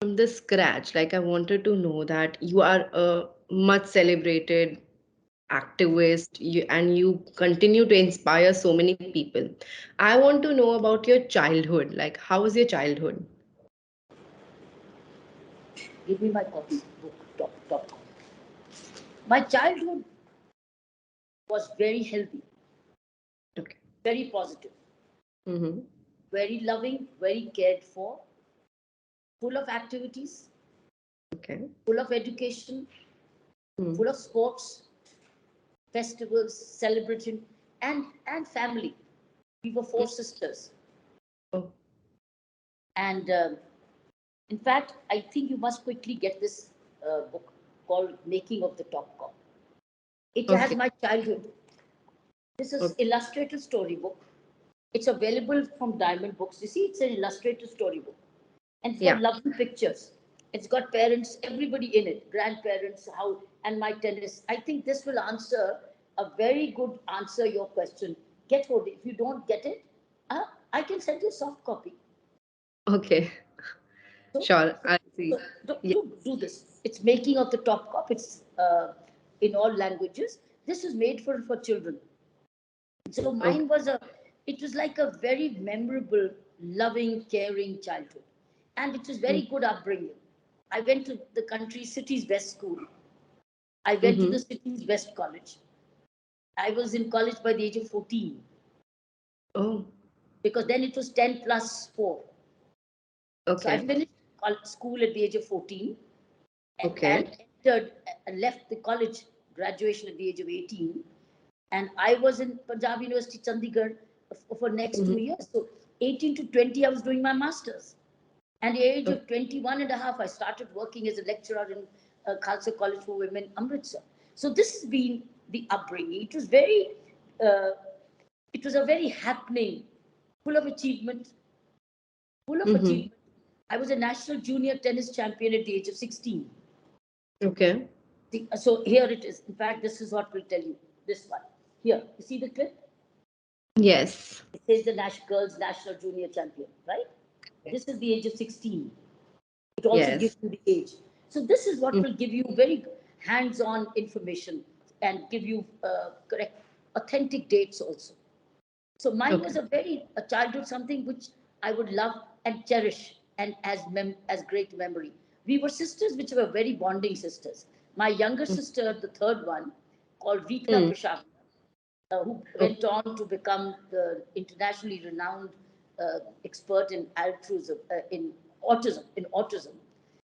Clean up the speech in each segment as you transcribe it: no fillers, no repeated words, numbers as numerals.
from the scratch, like I wanted to know that you are a much celebrated activist, and you continue to inspire so many people. I want to know about your childhood. Like, how was your childhood? Give me my book, top. My childhood was very healthy, Okay. very positive, Mm-hmm. very loving, very cared for, full of activities, Okay. full of education, Mm. full of sports, festivals, celebration, and family. We were four sisters. Oh, And in fact, I think you must quickly get this book called Making of the Top Cop. It has okay. my childhood. This is Okay. illustrated storybook. It's available from Diamond Books. You see, it's an illustrated storybook. And for Yeah. lovely pictures. It's got parents, everybody in it, grandparents, how, and my tennis. I think this will answer a very good answer your question. Get hold. If you don't get it, I can send you a soft copy. Okay. So, Sure. so, I see. so do, Yeah. do this. It's making of the top cop. It's in all languages. This is made for children. So Okay. mine was it was like a very memorable, loving, caring childhood. And it was very good upbringing. I went to the country's city's best school. I went to Mm-hmm. the city's best college. I was in college by the age of 14 Oh, because then it was 10 plus 4. So I okay. finished school at the age of 14 Okay. and entered and left the college graduation at the age of 18. And I was in Punjab University, Chandigarh for next Mm-hmm. 2 years. So 18 to 20, I was doing my master's. And at the age Okay. of 21 and a half, I started working as a lecturer in Khalsa College for Women, Amritsar. So this has been the upbringing. Uh, it was a very happening, full of achievement, full of Mm-hmm. achievement. I was a national junior tennis champion at the age of 16. Okay. So here it is. In fact, this is what will tell you. This one. Here, you see the clip? Yes. It says the girls national junior champion, right? This is the age of 16. It also Yes. gives you the age. So this is what Mm. will give you very hands-on information and give you correct, authentic dates also. So mine Okay. was a childhood something which I would love and cherish and as great memory. We were sisters which were very bonding sisters. My younger sister, the third one, called Veekna Mm. Prashad, who Okay. went on to become the internationally renowned expert in altruism, in autism.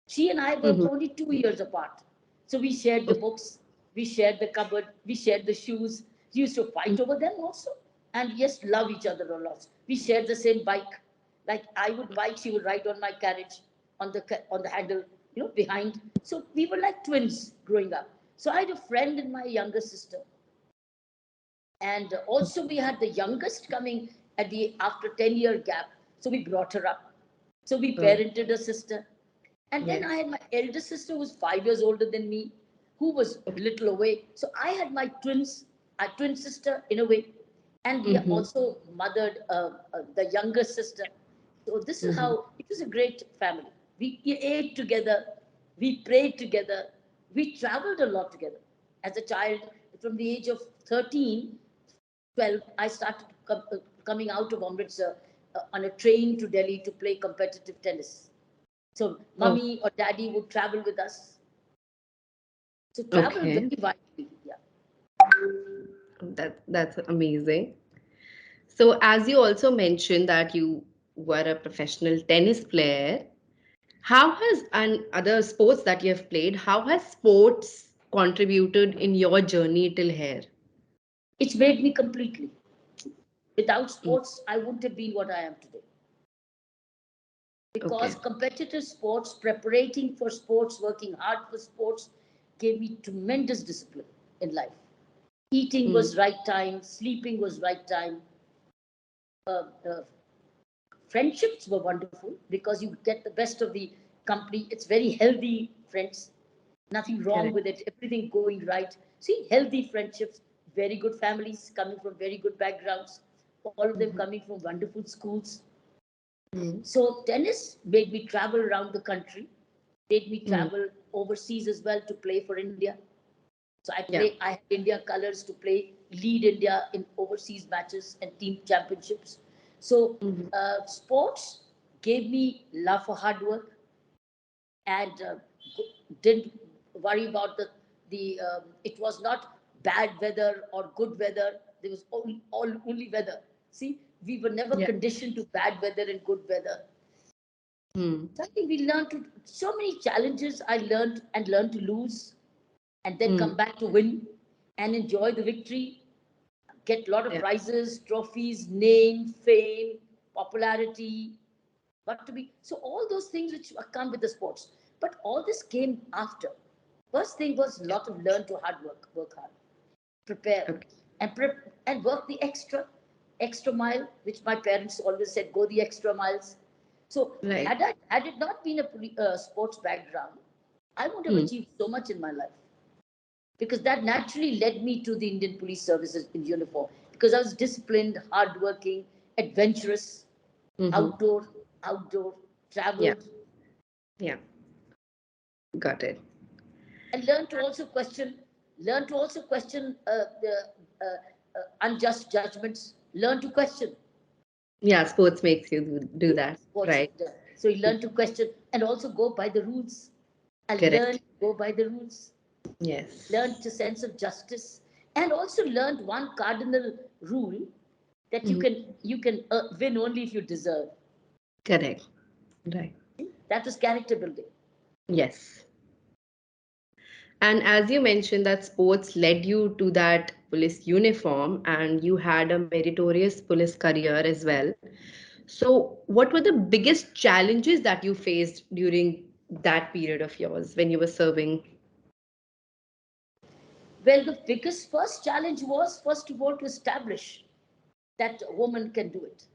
She and I were Mm-hmm. only 2 years apart. So we shared the Okay. books, we shared the cupboard, we shared the shoes. We used to fight over them also. And yes, love each other a lot. We shared the same bike. Like I would bike, she would ride on my carriage on the handle, behind. So we were like twins growing up. So I had a friend in my younger sister, and also we had the youngest coming at the after 10-year gap, so we brought her up, so we Oh, parented a sister. And then I yes. had my elder sister who was 5 years older than me, who was Okay. little away, so I had my twin sister in a way. And we Mm-hmm. also mothered the younger sister. So this is Mm-hmm. how it was a great family. We ate together, we prayed together, we traveled a lot together. As a child, from the age of 13, 12, I started coming out of Amritsar on a train to Delhi to play competitive tennis. So Oh, mummy or daddy would travel with us. So travel okay. very widely. Yeah. That's amazing. So, as you also mentioned that you were a professional tennis player, how has and other sports that you have played, how has sports contributed in your journey till here? It's made me completely. Without Mm. sports, I wouldn't have been what I am today. Because Okay. competitive sports, preparing for sports, working hard for sports, gave me tremendous discipline in life. Eating Mm. was right time, sleeping was right time. Uh, uh, Friendships were wonderful because you get the best of the company. It's very healthy friends, nothing wrong Correct. with it, everything going right. See, healthy friendships, very good families coming from very good backgrounds, all of them Mm-hmm. coming from wonderful schools. Mm. So tennis made me travel around the country. made me Mm. travel overseas as well to play for India. So Yeah. I had India colors to play, lead India in overseas matches and team championships. So Mhm. sports gave me love for hard work, and didn't worry about the. It was not bad weather or good weather. There was only weather. See, we were never Yeah. conditioned to bad weather and good weather. Mm. So I think we learned to so many challenges. I learned to lose, and then come Mm. back to win and enjoy the victory, get a lot of Yeah. prizes, trophies, name, fame, popularity, got to be so all those things which come with the sports. But all this came after. First thing was a Yeah. lot of learn to hard work hard, prepare, Okay. and work the extra mile, which my parents always said, go the extra miles. So Right. had it not been a sports background, I would have Mm. achieved so much in my life, because that naturally led me to the Indian Police Services in uniform, because I was disciplined, hardworking, adventurous, Mm-hmm. outdoor, Yeah. traveled, Yeah. Got it. and learn to also question the unjust judgments. Learn to question. Yeah. Sports makes you do See, that. what's Right. the, so you learn to question and also go by the rules. And learn Correct. to go by the rules. Yes. Learned a sense of justice, and also learned one cardinal rule, that Mhm. you can win only if you deserve. Correct. Right. That was character building. Yes. And as you mentioned that sports led you to that police uniform and you had a meritorious police career as well. So, what were the biggest challenges that you faced during that period of yours when you were serving? Well, the biggest first challenge was, first of all, to establish that a woman can do it,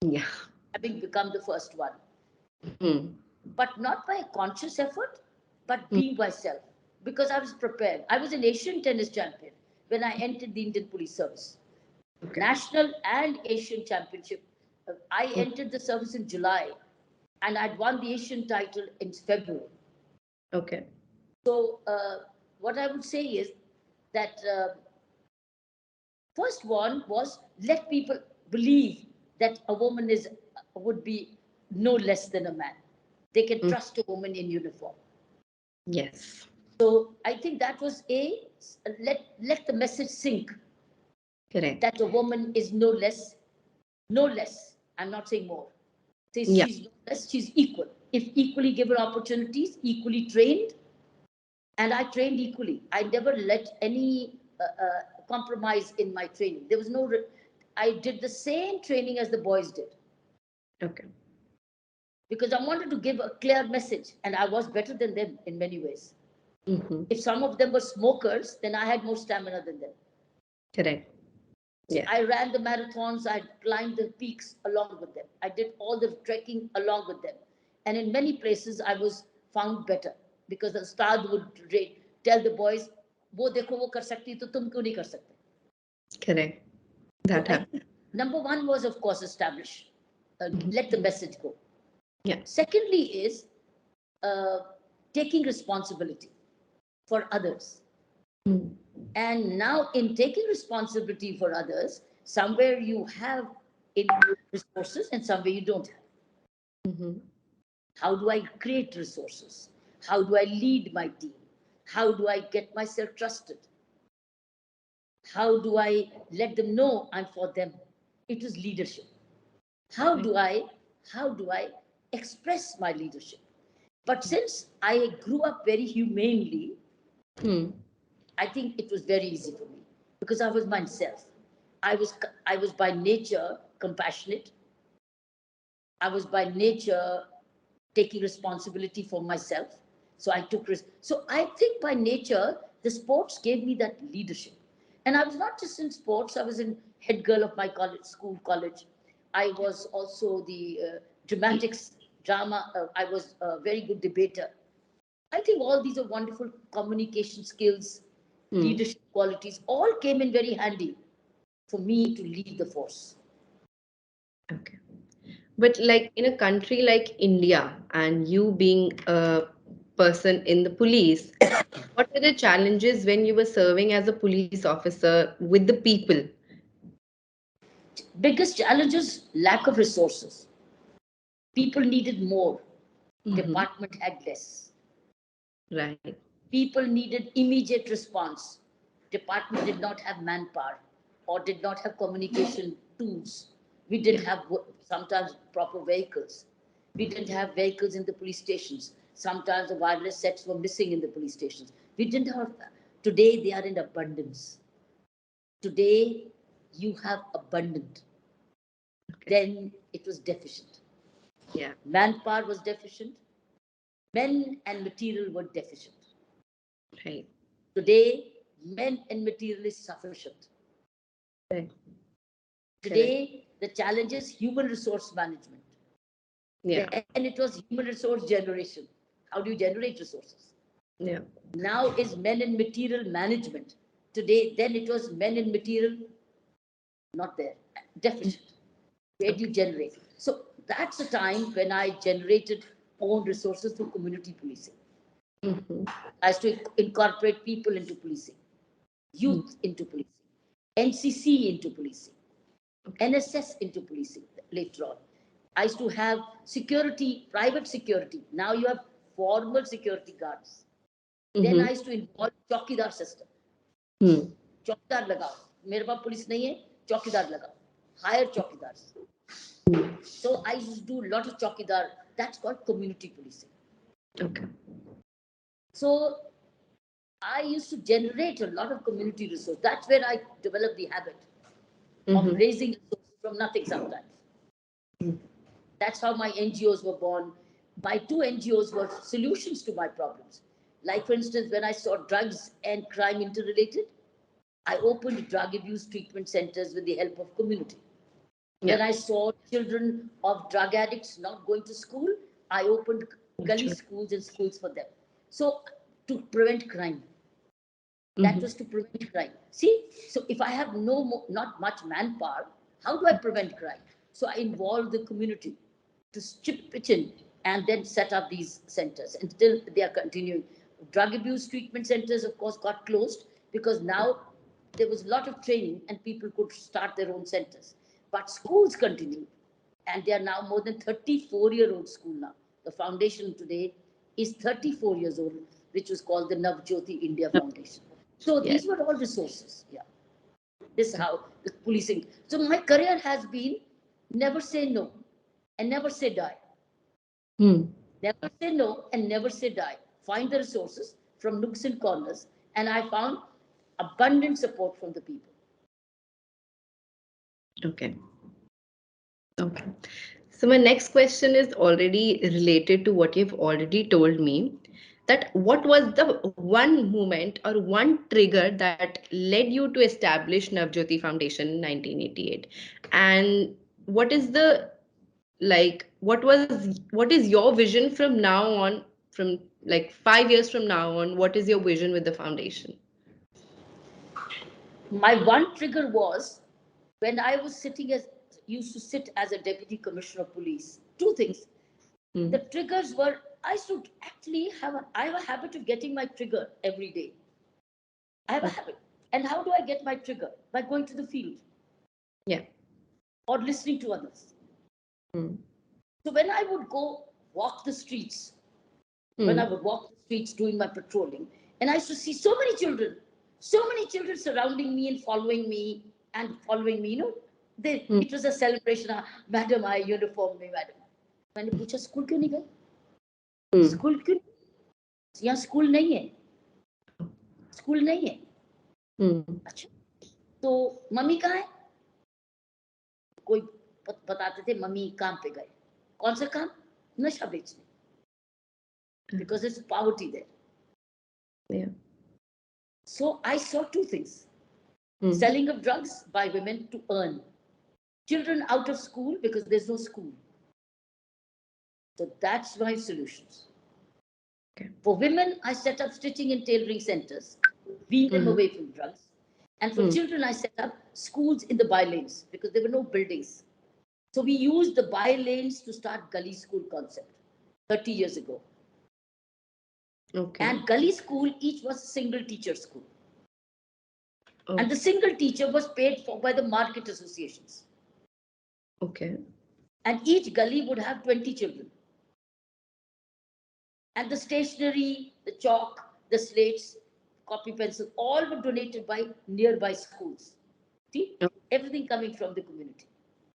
Yeah. having become the first one, Hmm. but not by a conscious effort, but Hmm. being myself, because I was prepared. I was an Asian tennis champion when I entered the Indian Police Service, Okay. national and Asian championship. I Hmm. entered the service in July, and I'd won the Asian title in February. Okay. So, what I would say is that first one was, let people believe that a woman is would be no less than a man. They can Hmm. trust a woman in uniform. Yes. So I think that was a, let the message sink, Correct. that a woman is no less, no less. I'm not saying more. Says Yeah. she's no less, she's equal. If equally given opportunities, equally trained, and I trained equally. I never let any compromise in my training. There was no. I did the same training as the boys did, Okay. because I wanted to give a clear message, and I was better than them in many ways. Mm-hmm. If some of them were smokers, then I had more stamina than them. Correct. So Yes. I ran the marathons, I climbed the peaks along with them. I did all the trekking along with them. And in many places, I was found better, because the ustad would tell the boys, वो देखो वो कर सकती तो तुम क्यों नहीं कर सकते. Correct. So That I happened. think number one was, of course, establish, Hmm. let the message go. Yeah. Secondly is uh, taking responsibility for others. Hmm. And now, in taking responsibility for others, somewhere you have in resources and somewhere you don't have. Mm-hmm. How do I create resources? How do I lead my team? How do I get myself trusted? How do I let them know I'm for them? It was leadership. How Right. do I how do I express my leadership? But since I grew up very humanely, Hmm. I think it was very easy for me, because I was myself. I was by nature compassionate. I was by nature taking responsibility for myself. So I took risk. So I think by nature, the sports gave me that leadership. And I was not just in sports, I was in head girl of my college. I was also the dramatics, drama. I was a very good debater. I think all these are wonderful communication skills, Hmm. leadership qualities, all came in very handy for me to lead the force. Okay. But like in a country like India, and you being a person in the police, what were the challenges when you were serving as a police officer with the people? Biggest challenge is lack of resources. People needed more. Hmm. Department had less. Right. People needed immediate response. Department did not have manpower or did not have communication tools. We Yeah. didn't have sometimes proper vehicles. We didn't have vehicles in the police stations. Sometimes the wireless sets were missing in the police stations. We didn't have that. Today they are in abundance. Today you have abundant. Okay. Then it was deficient. Yeah. Manpower was deficient. Men and material were deficient. Right. Today, men and material is sufficient. Right. Correct. Today, the challenge is human resource management. Yeah. Then it was human resource generation. How do you generate resources? Yeah. Now is men and material management. Today, then it was men and material not there, Mm. deficient. Where do you Okay. generate? So that's a time when I generated own resources through community policing. Hmm. I used to incorporate people into policing, youth into policing, NCC into policing, Okay. NSS into policing later on. I used to have security, private security. Now you have formal security guards. Then I Mm-hmm. used to involve चौकीदार system. Hmm. चौकीदार लगाओ. मेरे पास police नहीं है, चौकीदार लगाओ. Hire चौकीदार. So I used to do a lot of chowkidar. That's called community policing. Okay. So I used to generate a lot of community resource. That's where I developed the habit of Mm-hmm. raising resources from nothing sometimes. That's how my NGOs were born. My two NGOs were solutions to my problems. Like, for instance, when I saw drugs and crime interrelated, I opened drug abuse treatment centers with the help of community. When Yeah. I saw children of drug addicts not going to school, I opened gully Sure. schools and schools for them. So, to prevent crime, that Mm-hmm. was to prevent crime. See, so if I have not much manpower, how do I prevent crime? So I involve the community to pitch in and then set up these centers. And still they are continuing. Drug abuse treatment centers, of course, got closed because now there was a lot of training and people could start their own centers. But schools continued. And they are now more than 34-year-old school now. The foundation today is 34 years old, which was called the Navjyoti India Foundation. So Yeah. these were all resources. Yeah. This is how the policing. So my career has been never say no and never say die. Hmm. Never say no and never say die. Find the resources from nooks and corners. And I found abundant support from the people. Okay. Okay. So my next question is already related to what you've already told me. That what was the one moment or one trigger that led you to establish Navjyoti Foundation in 1988? And what is the what is your vision from now on, from like 5 years from now on, what is your vision with the foundation? My one trigger was when I was used to sit as a deputy commissioner of police. Two things. The Hmm. triggers were I should actually I have a habit of getting my trigger every day. I have a Okay. habit. And how do I get my trigger? By going to the field Yeah. or listening to others. Hmm. So when I would go walk the streets, when I Hmm. would walk the streets doing my patrolling, and I used to see so many children surrounding me and following me, Hmm. it was a celebration. Madam, I uniform me, madam. मैंने पूछा school क्यों नहीं गए Hmm. School क्यों यहाँ school नहीं है school नहीं है Hmm. अच्छा तो मम्मी कहाँ है कोई बताते थे मम्मी काम पे गए कौन सा काम नशा बेचने because there's poverty there. Yeah. So I saw two things Hmm. selling of drugs by women to earn, children out of school because there's no school. So that's my solutions. Okay. For women, I set up stitching and tailoring centers, wean them Hmm. away from drugs. And for Hmm. children, I set up schools in the by lanes because there were no buildings. So we used the by lanes to start gully school concept 30 years ago. Okay. And gully school, each was a single teacher school. And Oh, the single teacher was paid for by the market associations. okay. And each gully would have 20 children. And the stationery, the chalk, the slates, copy pencil, all were donated by nearby schools. See, Oh, everything coming from the community.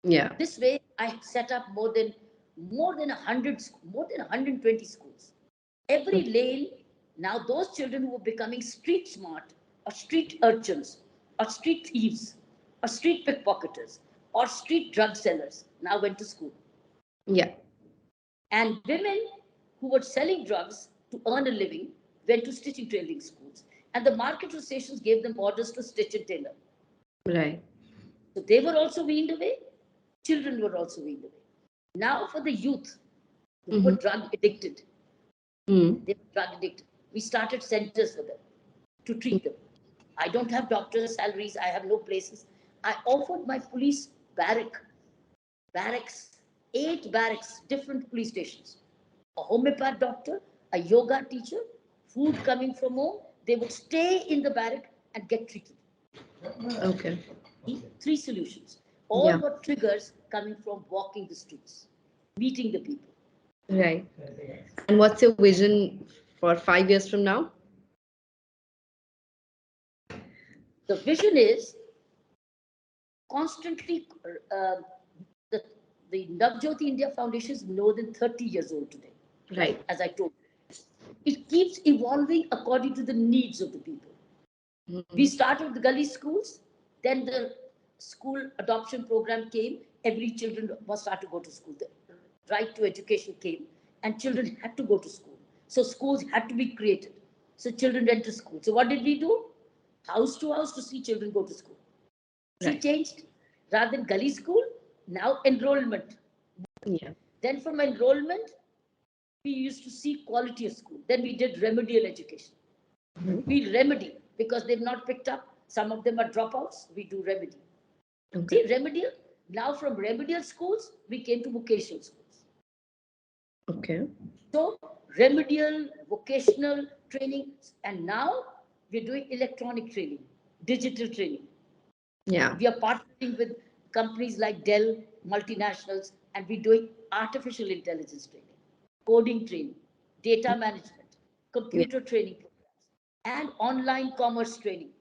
yeah. This way, I set up more than 100, more than 120 schools. Every Okay. lane, now those children who were becoming street smart, or street urchins, or street thieves, or street pickpocketers, or street drug sellers, now went to school. Yeah. And women who were selling drugs to earn a living went to stitching training schools. And the market associations gave them orders to stitch and tailor. Right. So they were also weaned away. Children were also weaned away. Now for the youth who were Mm-hmm. drug addicted, Mm. they were drug addicted. We started centers for them to treat them. I don't have doctors' salaries. I have no places. I offered my police barracks, 8 barracks, different police stations. A homeopath doctor, a yoga teacher, food coming from home. They would stay in the barrack and get treated. Okay. Three solutions. All Yeah. were triggers coming from walking the streets, meeting the people. Right. And what's your vision for 5 years from now? The vision is constantly, the, the Navjyoti India Foundation is more than 30 years old today, right? Right. As I told you. It keeps evolving according to the needs of the people. We Mm. started with the gully schools, then the school adoption program came. Every children was start to go to school. The right to education came, and children had to go to school. So schools had to be created. So children went to school. So what did we do? House to house to see children go to school. See, Right. changed. Rather than gully school, now enrollment. Yeah. Then from enrollment, we used to see quality of school. Then we did remedial education. Mhm. We remedy because they've not picked up. Some of them are dropouts. We do remedy. Okay. See, remedial. Now from remedial schools, we came to vocational schools. Okay. So remedial, vocational training, and now we're doing electronic training, digital training. Yeah. We are partnering with companies like Dell, multinationals, and we're doing artificial intelligence training, coding training, data management, Yeah. computer training programs, and online commerce training,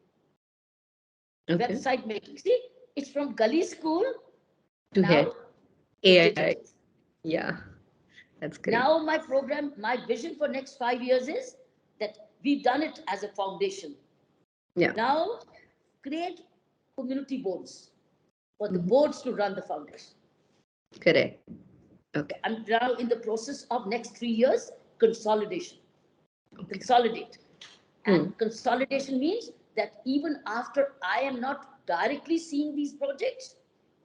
Okay. website making. See, it's from gully school To now head to AI. digital. Yeah. That's great. Now my program, my vision for next 5 years is that we've done it as a foundation. Yeah. Now create community boards for the Mhm. boards to run the foundation. Correct. Okay. I'm now in the process of next 3 years consolidation. Okay. Consolidate. Hmm. And consolidation means that even after I am not directly seeing these projects,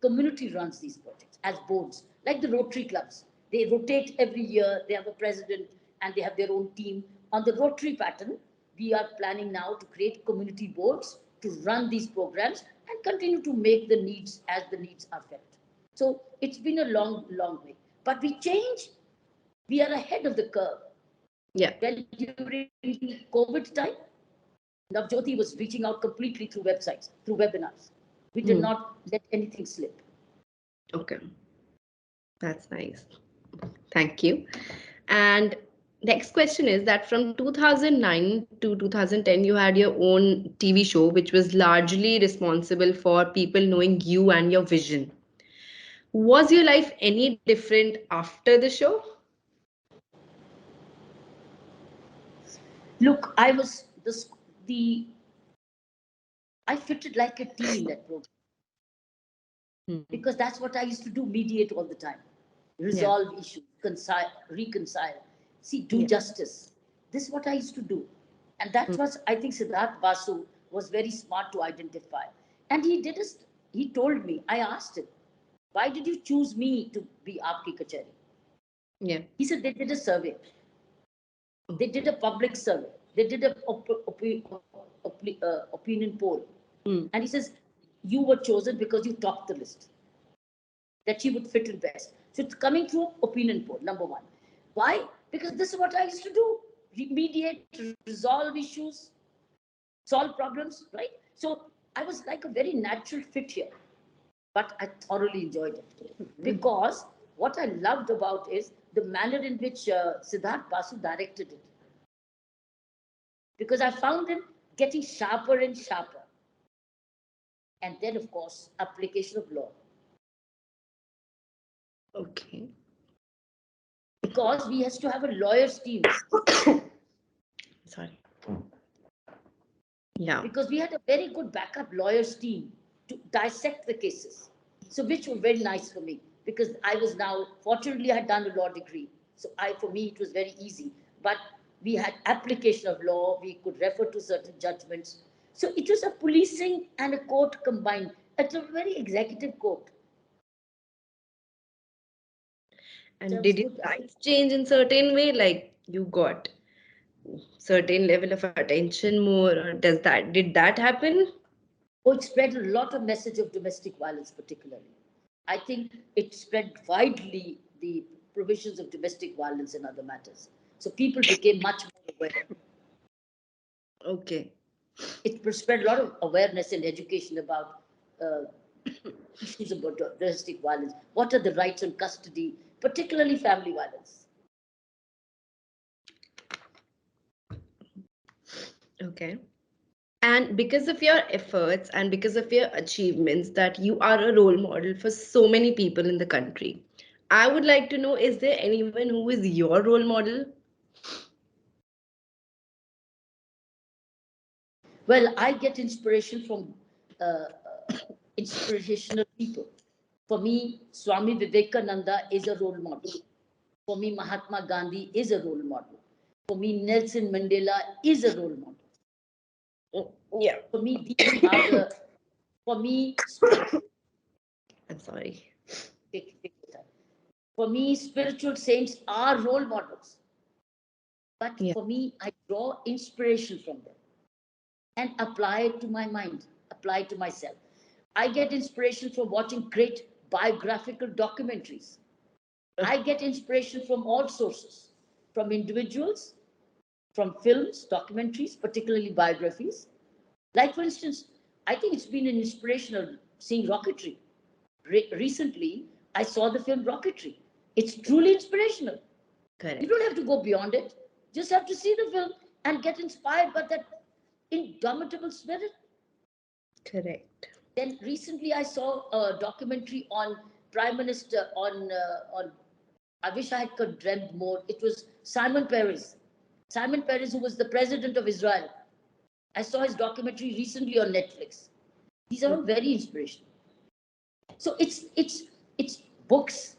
community runs these projects as boards, like the Rotary clubs. They rotate every year, they have a president and they have their own team. On the Rotary pattern, we are planning now to create community boards to run these programs and continue to make the needs as the needs are felt. So it's been a long, long way. But we change, we are ahead of the curve. Yeah. When during the COVID time, Navjyoti was reaching out completely through websites, through webinars. We did Hmm. not let anything slip. Okay. That's nice. Thank you. And next question is that from 2009 to 2010, you had your own TV show, which was largely responsible for people knowing you and your vision. Was your life any different after the show? Look, I was the I fitted like a tea in that program Hmm. because that's what I used to do, mediate all the time, Yeah. resolve issues, reconcile, see, do Yeah. justice. This is what I used to do. And that Hmm. was, I think Siddharth Basu was very smart to identify. And he told me, I asked him, why did you choose me to be Aapki Kachari? Yeah. He said they did a survey. Oh. They did a public survey. They did a opinion poll. Hmm. And he says, you were chosen because you topped the list, that you would fit in best. So it's coming through opinion poll, number one. Why? Because this is what I used to do. remediate, resolve issues, solve problems, right? So I was like a very natural fit here, but I thoroughly enjoyed it because what I loved about is the manner in which Siddharth Basu directed it. Because I found him getting sharper and sharper. And then, of course, application of law. Okay. Because we has to have a lawyer's team. Sorry. Yeah. Because we had a very good backup lawyer's team to dissect the cases. So which was very nice for me because I was now, fortunately, I had done a law degree. So for me, it was very easy. But we had application of law. We could refer to certain judgments. So it was a policing and a court combined. It's a very executive court. And So it was did your good. life change in certain way? Like you got certain level of attention more, or did that happen? Oh, it spread a lot of message of domestic violence, particularly. I think it spread widely the provisions of domestic violence and other matters. So people became much more aware. Okay. It spread a lot of awareness and education about uh, issues about domestic violence. What are the rights and custody, particularly family violence? Okay. And because of your efforts and because of your achievements, that you are a role model for so many people in the country. I would like to know, is there anyone who is your role model? Well, I get inspiration from inspirational people. For me, Swami Vivekananda is a role model. For me, Mahatma Gandhi is a role model. For me, Nelson Mandela is a role model. Yeah. For me, these are the, for me, I'm sorry. take your time. For me, spiritual saints are role models. But Yeah. for me, I draw inspiration from them and apply it to my mind, apply it to myself. I get inspiration from watching great biographical documentaries. I get inspiration from all sources, from individuals, from films, documentaries, particularly biographies. Like, for instance, I think it's been an inspirational seeing rocketry. Recently, I saw the film Rocketry. It's truly inspirational. You don't Correct. have to go beyond it. Just have to see the film and get inspired by that indomitable spirit. Correct. Then recently, I saw a documentary on Prime Minister on. I wish I could dreamt more. It was Simon Peres. Simon Peres, who was the president of Israel. I saw his documentary recently on Netflix. These are all very inspirational. So it's books,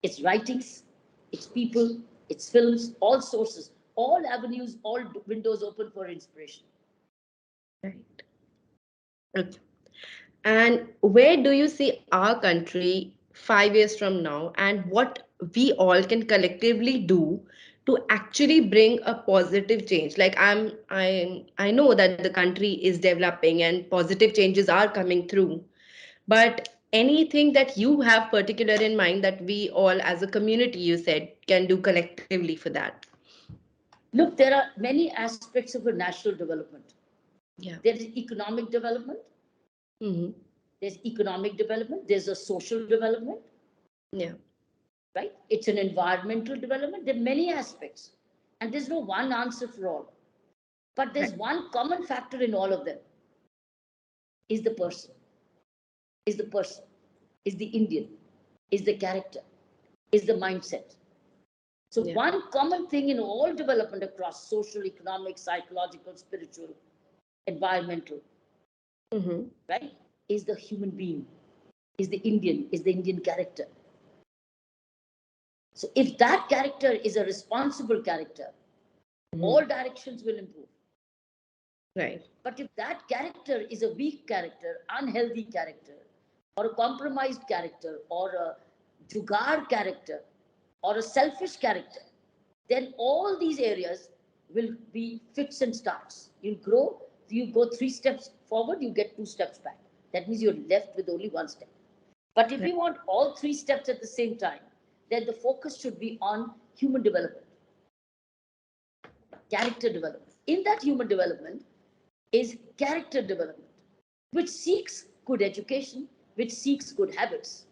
it's writings, it's people, it's films, all sources, all avenues, all windows open for inspiration. Right. Okay. And where do you see our country 5 years from now, and what we all can collectively do to actually bring a positive change? Like I know that the country is developing and positive changes are coming through, but anything that you have particular in mind that we all as a community, you said, can do collectively for that? Look, there are many aspects of a national development. Yeah. There is economic development, Mm-hmm. there's a social development, Yeah. right? It's an environmental development. There are many aspects, and there's no one answer for all. But there's Right. one common factor in all of them is the person, is the person, is the Indian, is the character, is the mindset. So Yeah. one common thing in all development across social, economic, psychological, spiritual, environmental, Mm-hmm. right, is the human being, is the Indian character. So if that character is a responsible character, all Mm-hmm. directions will improve. Right. But if that character is a weak character, unhealthy character, or a compromised character, or a jugaad character, or a selfish character, then all these areas will be fits and starts. You'll grow, you go 3 steps forward, you get 2 steps back. That means you're left with only 1 step. But if Right. you want all 3 steps at the same time, then the focus should be on human development. Character development. In that human development is character development, which seeks good education, which seeks good habits,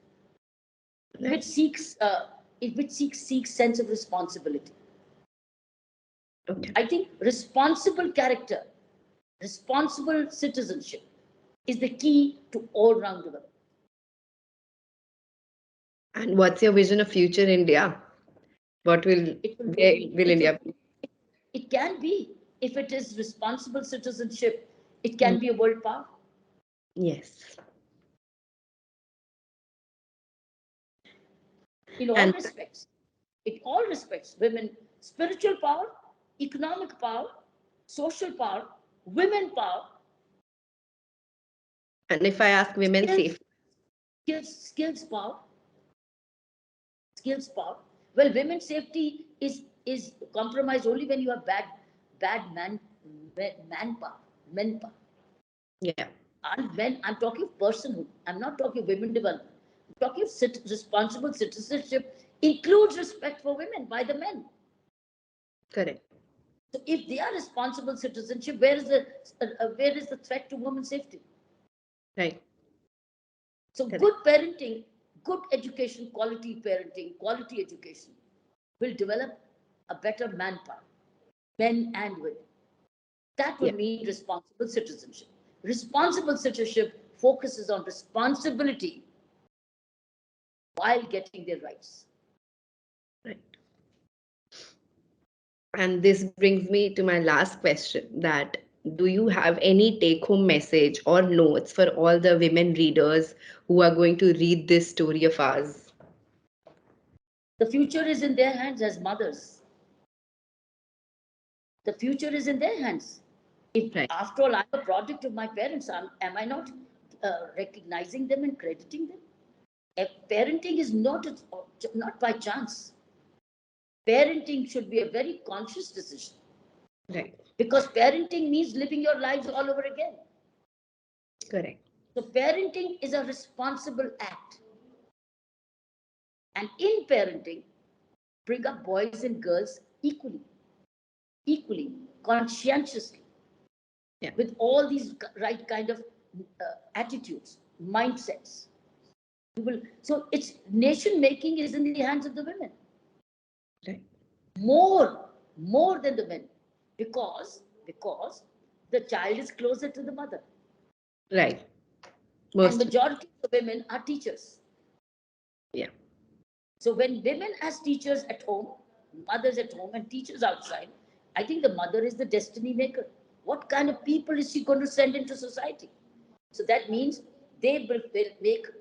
which Right. seeks seeks sense of responsibility. Okay. I think responsible character, responsible citizenship is the key to all-round development. And what's your vision of future India? What will It will where be, will it will, India be? it can be, if it is responsible citizenship, it Mm. can be a world power. Yes. In all And respects. In all respects, women, spiritual power, economic power, social power, women power, if I ask women skills, safety, skills power, skills power. Well, women's safety is compromised only when you have bad manpower, manpower. yeah, And men, I'm talking of personhood. I'm not talking of women development. I'm talking of responsible citizenship includes respect for women by the men. correct. So if they are responsible citizenship, where is the threat to women's safety? Right. So Correct. good parenting, good education, quality education will develop a better manpower, men and women. That Yeah. would mean responsible citizenship. Responsible citizenship focuses on responsibility while getting their rights. Right. And this brings me to my last question that do you have any take home message or notes for all the women readers who are going to read this story of ours? The future is in their hands as mothers. The future is in their hands. If, Right. after all, I'm a product of my parents, am I not recognizing them and crediting them? Parenting is not by chance. Parenting should be a very conscious decision Right. because parenting means living your lives all over again. Correct. So, parenting is a responsible act. And in parenting, bring up boys and girls equally, conscientiously, Yeah. with all these right kind of attitudes, mindsets. So it's nation making is in the hands of the women Right. more than the men, because the child is closer to the mother, Right. and Most. majority of the women are teachers. Yeah. So when women as teachers at home, mothers at home, and teachers outside, I think the mother is the destiny maker. What kind of people is she going to send into society? So that means they will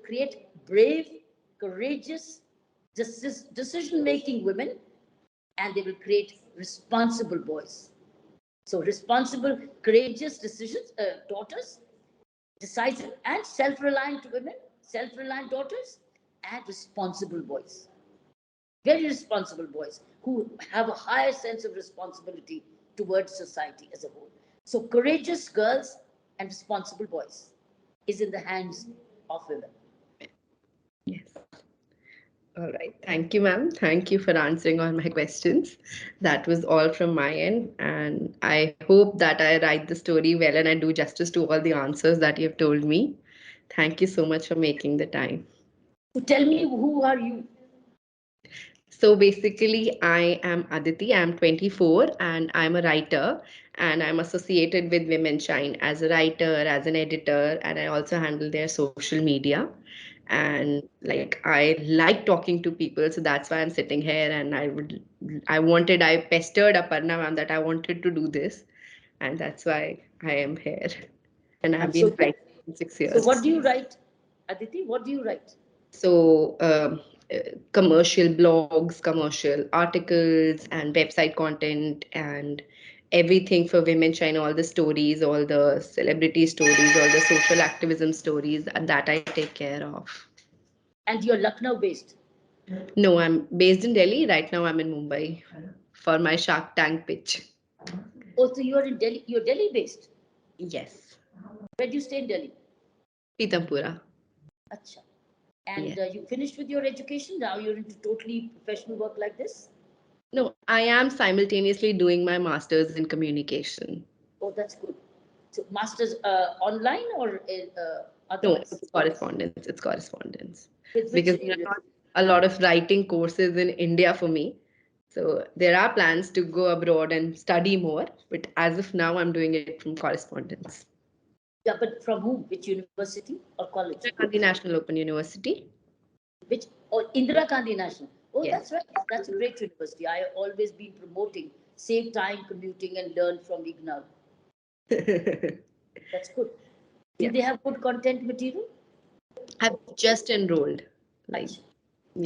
create brave, courageous, decision-making women, and they will create responsible boys. So responsible, courageous decisions, daughters, decisive and self-reliant women, self-reliant daughters, and responsible boys. Very responsible boys who have a higher sense of responsibility towards society as a whole. So courageous girls and responsible boys is in the hands of women. Yes. All right. Thank you, ma'am. Thank you for answering all my questions. That was all from my end. And I hope that I write the story well and I do justice to all the answers that you have told me. Thank you so much for making the time. So tell me, who are you? So basically, I am Aditi. I'm 24 and I'm a writer and I'm associated with Women Shine as a writer, as an editor, and I also handle their social media. And like I like talking to people, so that's why I'm sitting here and I pestered Aparna ma'am that I wanted to do this, and that's why I am here. And I've And been so, writing for six so what years. do you write, Aditi? What do you write? So, commercial blogs, commercial articles, and website content, and everything for Women Shine, all the stories, all the celebrity stories, all the social activism stories that I take care of. And you're Lucknow based. No, I'm based in Delhi. Right now, I'm in Mumbai for my Shark Tank pitch. Oh, so you're in Delhi. You're Delhi based. Yes, Where do you stay in Delhi? Pitampura. Acha. And Yes. you finished with your education. Now you're into totally professional work like this. No, I am simultaneously doing my master's in communication. Oh, that's good. So masters online or No, otherwise? it's correspondence. It's correspondence. With which Because there are not university? a lot of writing courses in India for me. So there are plans to go abroad and study more. But as of now, I'm doing it from correspondence. Yeah, but from whom? Which university or college? Indira Gandhi National Open University. Which, oh, Indira Gandhi National. Oh, Yes. that's right. That's a great university. I have always been promoting save time commuting and learn from IGNOU. That's good. Do Yeah. they have good content material? I've just enrolled. Like, Achha,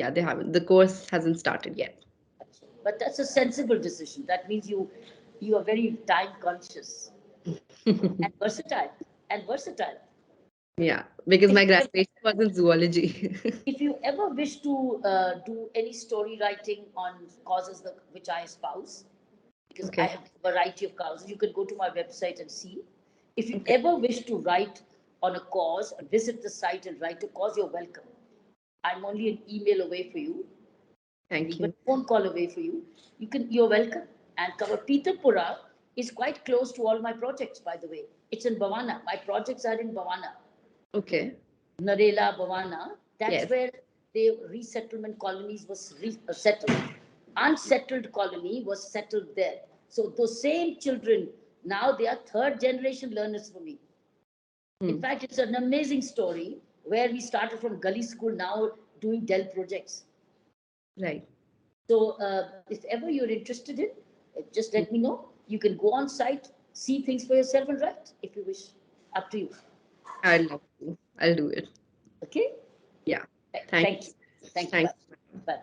yeah, they haven't. The course hasn't started yet. achha. But that's a sensible decision. That means you are very time conscious and versatile. And versatile. Yeah, because If my you ever, graduation was in zoology. if you ever wish to do any story writing on causes which I espouse, because I Okay. have a variety of causes. You can go to my website and see. If you Okay. ever wish to write on a cause, visit the site and write a cause, you're welcome. I'm only an email away for you, Thank even you. a phone call away for you. You're welcome. And cover Peterpura is quite close to all my projects, by the way. It's in Bhavana. My projects are in Bhavana. Okay. Narela, Bhavana, that's Yes. where the resettlement colonies was settled. Unsettled colony was settled there. So those same children, now they are third generation learners for me. In Hmm. fact, it's an amazing story where we started from gully school, now doing Dell projects. Right. So if ever you're interested in, just Hmm. let me know. You can go on site, see things for yourself and write if you wish. Up to you. I'd love to. I'll do it. Okay? Yeah. Thank Thank you. you. Thank you. Thank Bye. you. Bye.